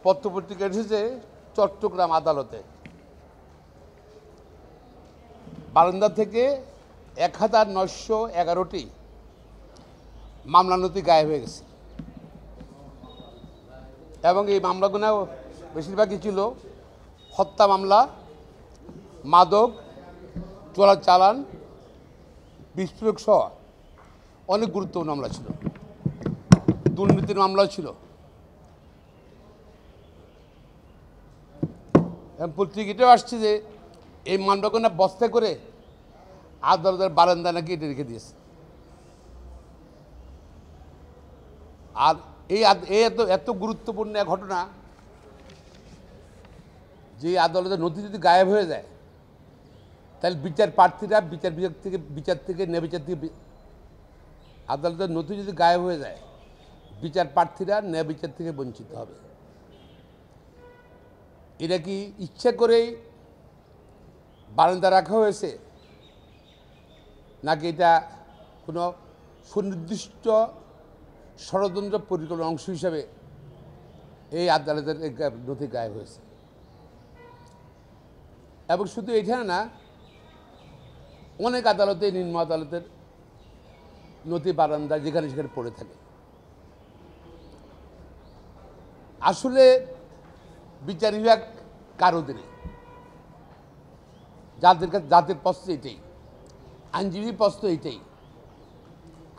পত্রপত্রিকা এসেছে চট্টগ্রাম আদালতে বারান্দা থেকে 1911টি মামলা নথি গায়েব হয়ে গেছে এবং এই মামলাগুলো বেশিরভাগই ছিল হত্যা মামলা, মাদক, চোরাচালান, বিস্ফোরক সহ অনেক গুরুত্বপূর্ণ মামলা ছিল, দুর্নীতির মামলাও ছিল। পত্রিকাটাও আসছে যে এই মামলাগুলো বস্তায় করে আদালতের বারান্দা নাকি এটা রেখে দিয়েছে। আর এই এত গুরুত্বপূর্ণ এক ঘটনা যে আদালতের নথি যদি গায়েব হয়ে যায় তাহলে বিচার প্রার্থীরা বিচার থেকে ন্যায়বিচার থেকে আদালতের নথি যদি গায়েব হয়ে যায় বিচার প্রার্থীরা ন্যায়বিচার থেকে বঞ্চিত হবে। এটা কি ইচ্ছা করেই বারান্দা রাখা হয়েছে নাকি এটা কোনো সুনির্দিষ্ট ষড়যন্ত্র পরিকল্পনার অংশ হিসাবে এই আদালতের নথি গায়েব হয়েছে? এবং শুধু এখানে না, অনেক আদালতে, নিম্ন আদালতের নথি বারান্দা যেখানে সেখানে পড়ে থাকে। আসলে বিচার বিভাগ কারো দিনে যাদের প্রশ্ন এটাই, আইনজীবী প্রশ্ন এটাই,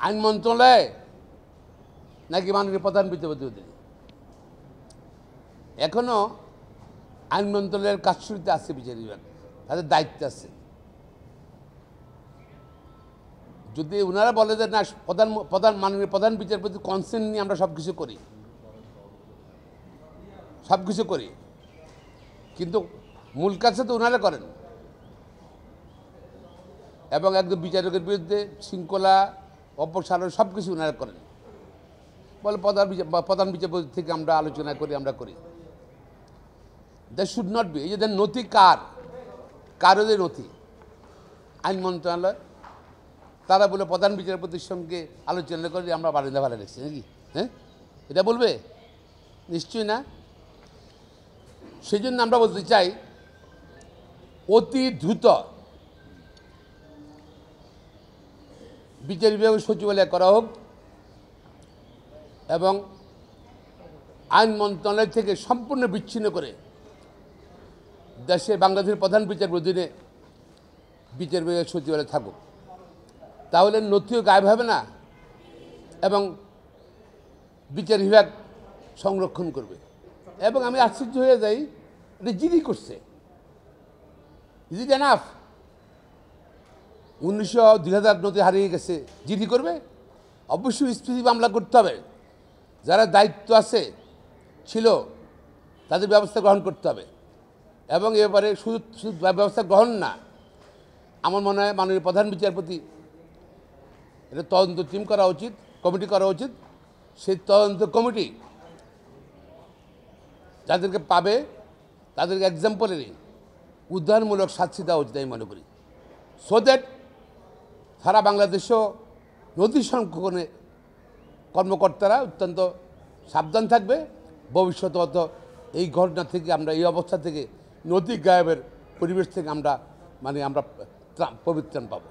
আইন মন্ত্রণালয় নাকি মাননীয় প্রধান বিচারপতি অধীনে? এখনও আইন মন্ত্রণালয়ের কাজ শুরুতে আছে, বিচার বিভাগ তাদের দায়িত্ব আছে। যদি ওনারা বলে যে না, মাননীয় প্রধান বিচারপতি কনসেন্ট নিয়ে আমরা সব কিছু করি, কিন্তু মূল কাজটা তো ওনারা করেন এবং একদম বিচারকের বিরুদ্ধে শৃঙ্খলা অপসারণ সব কিছু ওনারা করেন। বলে প্রধান বিচারপতি থেকে আমরা আলোচনা করি, আমরা করি। That should not be. এই যে নথি কারোদের নথি, আইন মন্ত্রণালয় তারা বলে প্রধান বিচারপতির সঙ্গে আলোচনা করে আমরা বারান্দা ভালো রেখেছি নাকি? হ্যাঁ, এটা বলবে? নিশ্চয়ই না। সেই জন্য আমরা বলতে চাই অতি দ্রুত বিচার বিভাগের সচিবালয় করা হোক এবং আইন মন্ত্রণালয় থেকে সম্পূর্ণ বিচ্ছিন্ন করে দেশে বাংলাদেশের প্রধান বিচারপতির অধীনে বিচার বিভাগের সচিবালয় থাকুক। তাহলে নথিও গায়েব হবে না এবং বিচার বিভাগ সংরক্ষণ করবে। এবং আমি আশ্চর্য হয়ে যাই, এটা জিডি করছে। Is it enough? 2000 নথি হারিয়ে গেছে, জিডি করবে? অবশ্যই স্পিডি মামলা করতে হবে। যারা দায়িত্ব ছিল তাদের ব্যবস্থা গ্রহণ করতে হবে। এবং এ ব্যাপারে শুধু ব্যবস্থা গ্রহণ না, আমার মনে হয় মাননীয় প্রধান বিচারপতি এটা তদন্ত টিম করা উচিত, কমিটি করা উচিত। সেই তদন্ত কমিটি যাদেরকে পাবে তাদেরকে এক্সাম্পলারি উদাহরণমূলক শাস্তি দেওয়া উচিত আমি মনে করি, সো দ্যাট সারা বাংলাদেশেও নথি সংরক্ষণে কর্মকর্তারা অত্যন্ত সাবধান থাকবে। ভবিষ্যতে এই ঘটনা থেকে আমরা, এই অবস্থা থেকে, নথি গায়েবের পরিবেশ থেকে আমরা পরিত্রাণ পাবো।